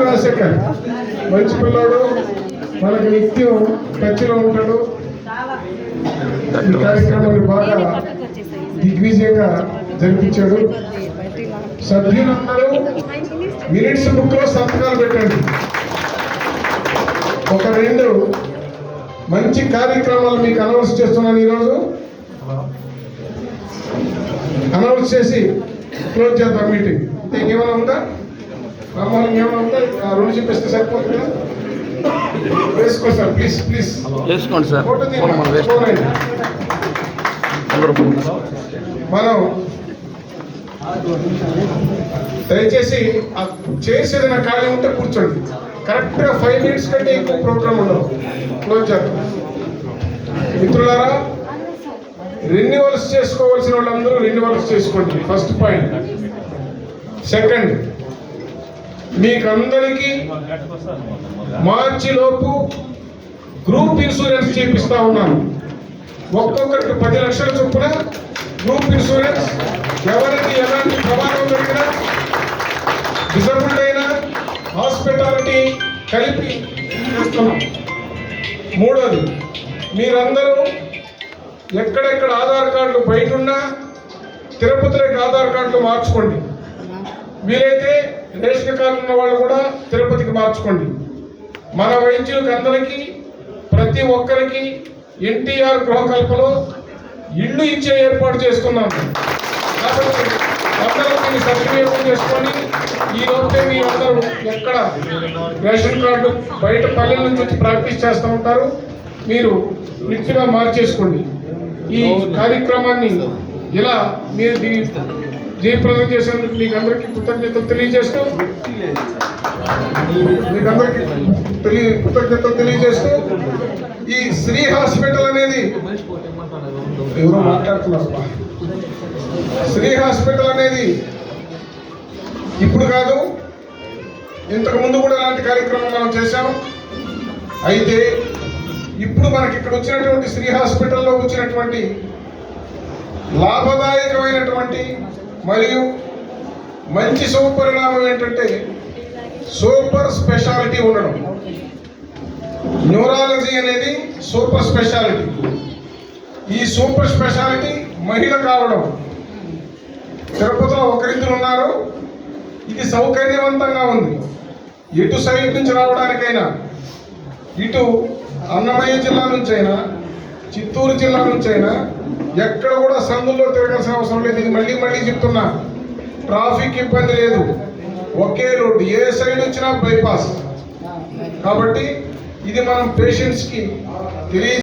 రాజశేఖర్ మంచి పిల్లాడు, మనకు నిత్యం టచ్లో ఉంటాడు. ఈ కార్యక్రమాన్ని బాగా దిగ్విజయంగా జరిపించాడు. సభ్యులందరూ మినిట్స్ బుక్ లో సంతకాలు పెట్టండి. ఒక రెండు మంచి కార్యక్రమాలు మీకు అనౌన్స్ చేస్తున్నాను. ఈరోజు అనౌన్స్ చేసి క్లోజ్ చేద్దాం మీటింగ్. ఇంకేమైనా ఉందా? రామాయణం ఏమైనా ఉందా? రెండు చెప్పేస్తే సరిపోతుందా? వేసుకోండి సార్, ప్లీజ్ ప్లీజ్ వేసుకోండి సార్. మనం దయచేసి చేసేది నా ఖాళీ ఉంటే కూర్చోండి. కరెక్ట్గా 5 minutes కంటే ఎక్కువ ప్రోగ్రామ్ ఉండదు. క్లోజ్ చేద్దాం. మిత్రులారా, రెన్యువల్స్ చేసుకోవాల్సిన వాళ్ళందరూ రెన్యువల్స్ చేసుకోండి. First point. సెకండ్, మీకందరికీ మార్చిలోపు గ్రూప్ ఇన్సూరెన్స్ చేపిస్తా ఉన్నాను. ఒక్కొక్కరికి 10 లక్షల చొప్పున గ్రూప్ ఇన్సూరెన్స్. ఎవరికి ఎలాంటి ప్రమాదం జరిగినా, డిజబుల్డ్ అయినా, హాస్పిటాలిటీ కలిపి చేస్తున్నాం. మూడోది, మీరందరూ ఎక్కడెక్కడ ఆధార్ కార్డులు బయట ఉన్నా తిరుపతిలోకి ఆధార్ కార్డులు మార్చుకోండి. వీలైతే రేషన్ కార్డు ఉన్న వాళ్ళు కూడా తిరుపతికి మార్చుకోండి. మన వైద్యులకు అందరికీ, ప్రతి ఒక్కరికి ఎన్టీఆర్ గృహకల్పలో ఇళ్ళు ఇచ్చే ఏర్పాటు చేస్తున్నాము. కాబట్టి అందరూ దీన్ని సద్వినియోగం చేసుకొని ఈ లోపే మీరందరూ ఎక్కడ రేషన్ కార్డు బయట పల్లెల నుంచి వచ్చి ప్రాక్టీస్ చేస్తూ ఉంటారు, మీరు నిత్యంగా మార్చేసుకోండి. ఈ కార్యక్రమాన్ని ఇలా మీరు జయప్రదం చేసేందుకు మీకు అందరికీ కృతజ్ఞతలు తెలియజేస్తూ ఈ శ్రీ హాస్పిటల్ అనేది ఎవరో మాట్లాడుతున్నారు. శ్రీ హాస్పిటల్ అనేది ఇప్పుడు కాదు, ఇంతకు ముందు కూడా ఇలాంటి కార్యక్రమం మనం చేశాము. అయితే ఇప్పుడు మనకి ఇక్కడ వచ్చినటువంటి శ్రీ హాస్పిటల్లో వచ్చినటువంటి లాభదాయకమైనటువంటి మరియు మంచి శుభపరిణామం ఏంటంటే సూపర్ స్పెషాలిటీ ఉండడం. న్యూరాలజీ అనేది సూపర్ స్పెషాలిటీ. ఈ సూపర్ స్పెషాలిటీ మహిళ కావడం. తిరుపతిలో ఒకరిద్దరు ఉన్నారు. ఇది సౌకర్యవంతంగా ఉంది. ఇటు సైడ్ నుంచి రావడానికైనా, ఇటు అన్నమయ్య జిల్లా నుంచి అయినా, చిత్తూరు జిల్లా నుంచి అయినా ఎక్కడ కూడా సందుల్లో తిరగాల్సిన అవసరం లేదు. ఇది మళ్ళీ మళ్ళీ చెప్తున్నా, ట్రాఫిక్ ఇబ్బంది లేదు. ఒకే రోడ్డు, ఏ సైడ్ వచ్చినా బైపాస్. కాబట్టి ఇది మనం పేషెంట్స్కి తెలియ